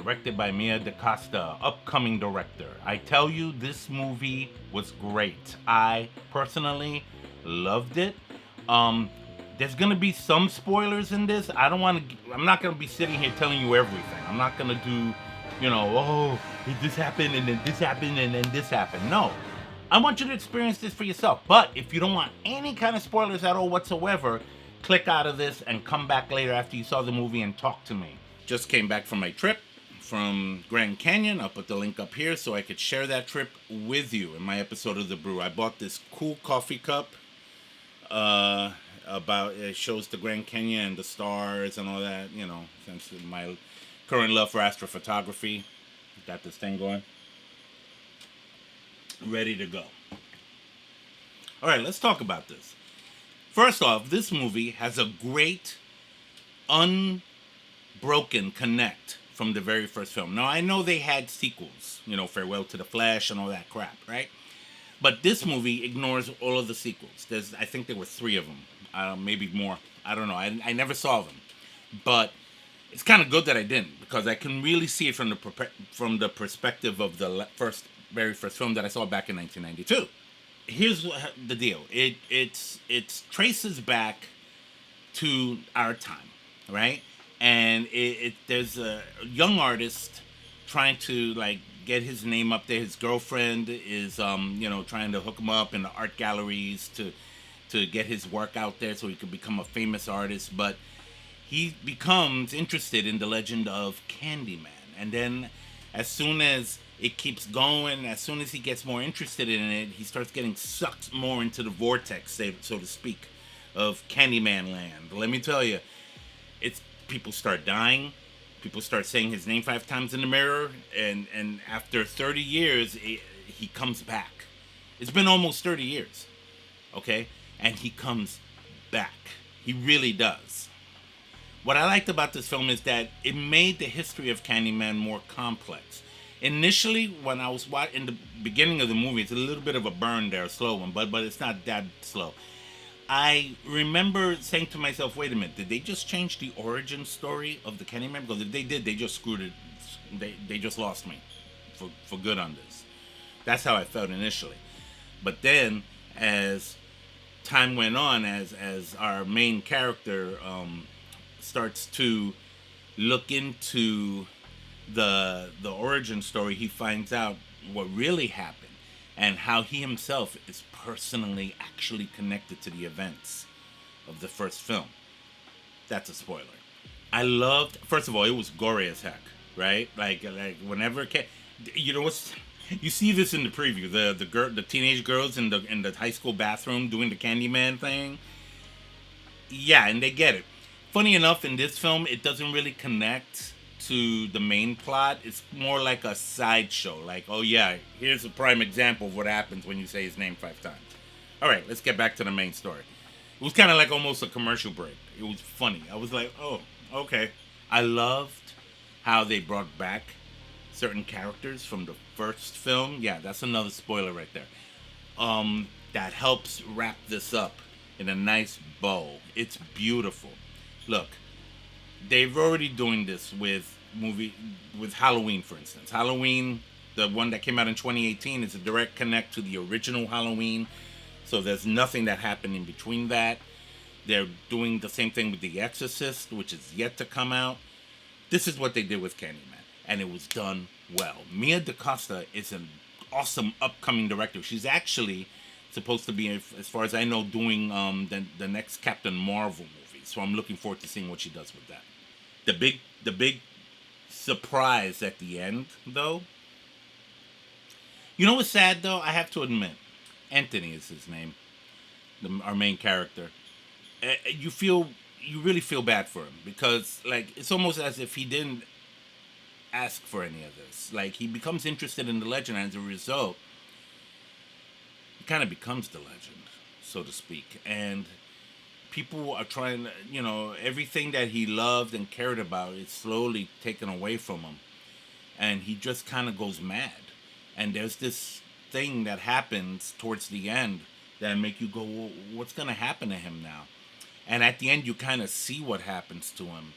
directed by Mia DaCosta, upcoming director. I tell you, this movie was great. I personally loved it. Um, there's gonna be some spoilers in this. I don't want to. I'm not gonna be sitting here telling you everything. I'm not gonna do, oh, this happened and then this happened and then this happened. No, I want you to experience this for yourself. But if you don't want any kind of spoilers at all whatsoever, click out of this and come back later after you saw the movie and talk to me. Just came back from my trip from Grand Canyon. I'll put the link up here so I could share that trip with you in my episode of The Brew. I bought this cool coffee cup. About it shows the Grand Canyon and the stars and all that. Since my current love for astrophotography, got this thing going, ready to go. All right, let's talk about this. First off, this movie has a great unbroken connect from the very first film. Now, I know they had sequels, Farewell to the Flash and all that crap, right? But this movie ignores all of the sequels. I think there were 3 of them, maybe more. I don't know. I never saw them, but it's kind of good that I didn't, because I can really see it from the perspective of the very first film that I saw back in 1992. Here's the deal. It traces back to our time, right? And there's a young artist trying to get his name up there. His girlfriend is trying to hook him up in the art galleries to get his work out there so he could become a famous artist. But he becomes interested in the legend of Candyman, and then as soon as it keeps going, as soon as he gets more interested in it, he starts getting sucked more into the vortex, so to speak, of Candyman land. Let me tell you, people start dying. People start saying his name 5 times in the mirror, and after 30 years, he comes back. It's been almost 30 years, okay? And he comes back. He really does. What I liked about this film is that it made the history of Candyman more complex. Initially, when I was in the beginning of the movie, it's a little bit of a burn there, a slow one, but it's not that slow. I remember saying to myself, wait a minute, did they just change the origin story of the Candyman? Because if they did, they just screwed it. They just lost me for good on this. That's how I felt initially. But then, as time went on, as our main character starts to look into the origin story, he finds out what really happened and how he himself is personally actually connected to the events of the first film. That's a spoiler. I loved, first of all, it was gory as heck, right? Like whenever you know what's, you see this in the preview, the teenage girls in the high school bathroom doing the Candyman thing. Yeah, and they get it. Funny enough, in this film, it doesn't really connect to the main plot. It's more like a sideshow. Like, oh yeah, here's a prime example of what happens when you say his name 5 times. All right, let's get back to the main story. It was kind of like almost a commercial break. It was funny. I was like, oh, okay. I loved how they brought back certain characters from the first film. Yeah, that's another spoiler right there. That helps wrap this up in a nice bow. It's beautiful. Look, they've already doing this with Halloween, for instance. Halloween, the one that came out in 2018, is a direct connect to the original Halloween. So there's nothing that happened in between that. They're doing the same thing with The Exorcist, which is yet to come out. This is what they did with Candyman, and it was done well. Mia DaCosta is an awesome upcoming director. She's actually supposed to be, as far as I know, doing the next Captain Marvel movie. So I'm looking forward to seeing what she does with that. The big surprise at the end, though. You know what's sad, though? I have to admit, Anthony is his name, our main character. You really feel bad for him, because it's almost as if he didn't ask for any of this. Like, he becomes interested in the legend, and as a result, he kind of becomes the legend, so to speak. And people are trying, everything that he loved and cared about is slowly taken away from him. And he just kind of goes mad. And there's this thing that happens towards the end that make you go, well, what's going to happen to him now? And at the end, you kind of see what happens to him.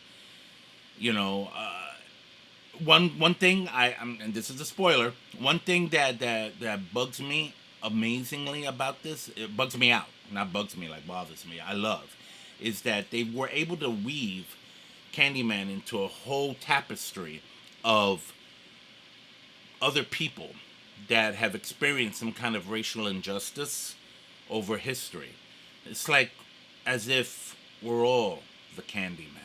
One thing and this is a spoiler. One thing that bugs me amazingly about this, it bugs me out, not bugs me like bothers me. I love, is that they were able to weave Candyman into a whole tapestry of other people that have experienced some kind of racial injustice over history. It's like as if we're all the Candyman.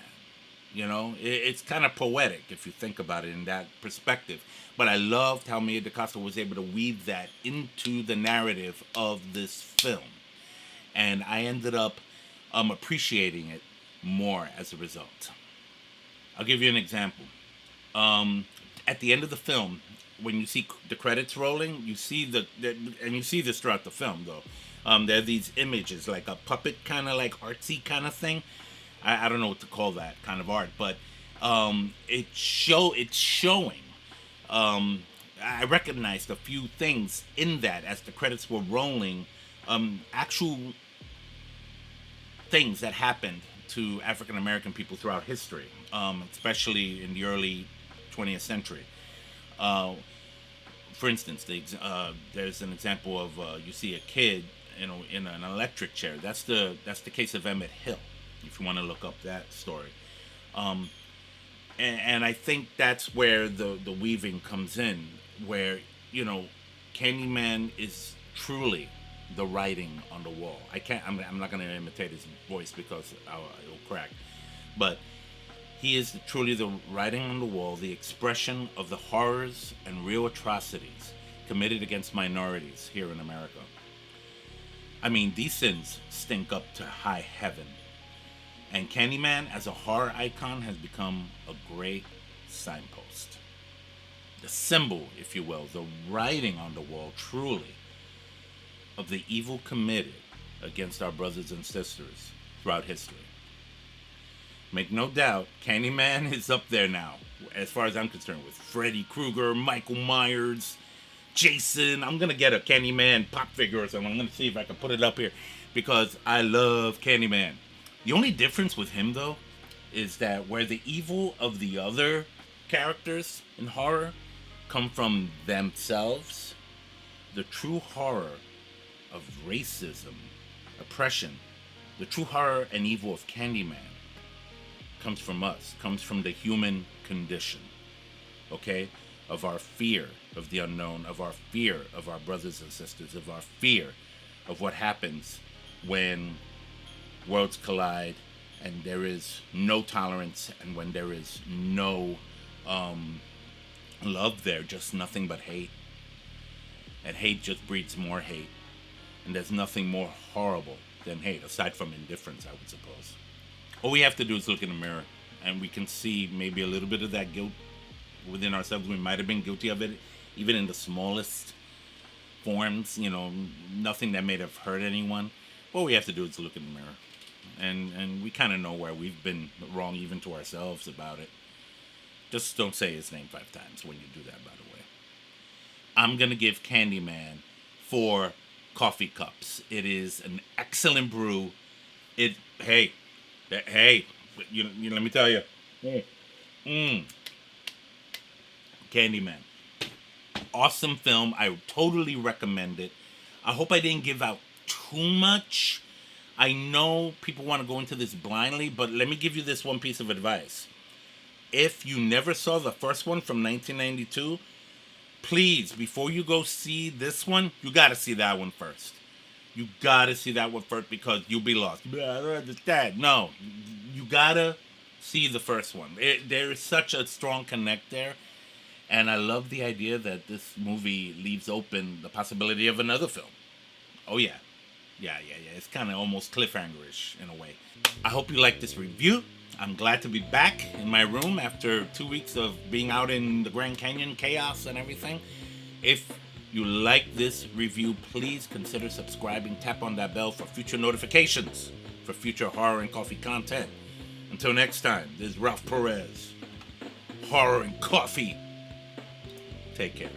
It's kind of poetic if you think about it in that perspective. But I loved how Mia DaCosta was able to weave that into the narrative of this film. And I ended up appreciating it more as a result. I'll give you an example. At the end of the film, when you see the credits rolling, you see and you see this throughout the film though. There are these images, like a puppet kind of like artsy kind of thing. I don't know what to call that kind of art, but it's showing. I recognized a few things in that as the credits were rolling, actual things that happened to African American people throughout history, especially in the early 20th century. For instance, there's an example of you see a kid, in an electric chair. That's the case of Emmett Hill, if you want to look up that story. And I think that's where the weaving comes in, where Candyman is truly the writing on the wall. I'm not going to imitate his voice because it'll crack, but he is truly the writing on the wall, the expression of the horrors and real atrocities committed against minorities here in America. I mean, these sins stink up to high heaven. And Candyman, as a horror icon, has become a great signpost. The symbol, if you will, the writing on the wall, truly, of the evil committed against our brothers and sisters throughout history. Make no doubt, Candyman is up there now, as far as I'm concerned, with Freddy Krueger, Michael Myers, Jason. I'm going to get a Candyman pop figure or something. I'm going to see if I can put it up here, because I love Candyman. The only difference with him, though, is that where the evil of the other characters in horror come from themselves, the true horror of racism, oppression, the true horror and evil of Candyman comes from us, comes from the human condition, okay? Of our fear of the unknown, of our fear of our brothers and sisters, of our fear of what happens when worlds collide and there is no tolerance, and when there is no love there, just nothing but hate. And hate just breeds more hate. And there's nothing more horrible than hate, aside from indifference, I would suppose. All we have to do is look in the mirror, and we can see maybe a little bit of that guilt within ourselves. We might have been guilty of it, even in the smallest forms, nothing that may have hurt anyone. All we have to do is look in the mirror. And we kind of know where we've been wrong, even to ourselves, about it. Just don't say his name 5 times when you do that, by the way. I'm going to give Candyman 4 coffee cups. It is an excellent brew. Hey, let me tell you. Candyman. Awesome film. I totally recommend it. I hope I didn't give out too much. I know people want to go into this blindly, but let me give you this one piece of advice. If you never saw the first one from 1992, please, before you go see this one, you got to see that one first. You got to see that one first, because you'll be lost. I don't understand. No, you got to see the first one. There is such a strong connect there. And I love the idea that this movie leaves open the possibility of another film. Oh, yeah. Yeah. It's kind of almost cliffhanger-ish in a way. I hope you like this review. I'm glad to be back in my room after 2 weeks of being out in the Grand Canyon chaos and everything. If you like this review, please consider subscribing. Tap on that bell for future notifications for future horror and coffee content. Until next time, this is Rafael Perez. Horror and coffee. Take care.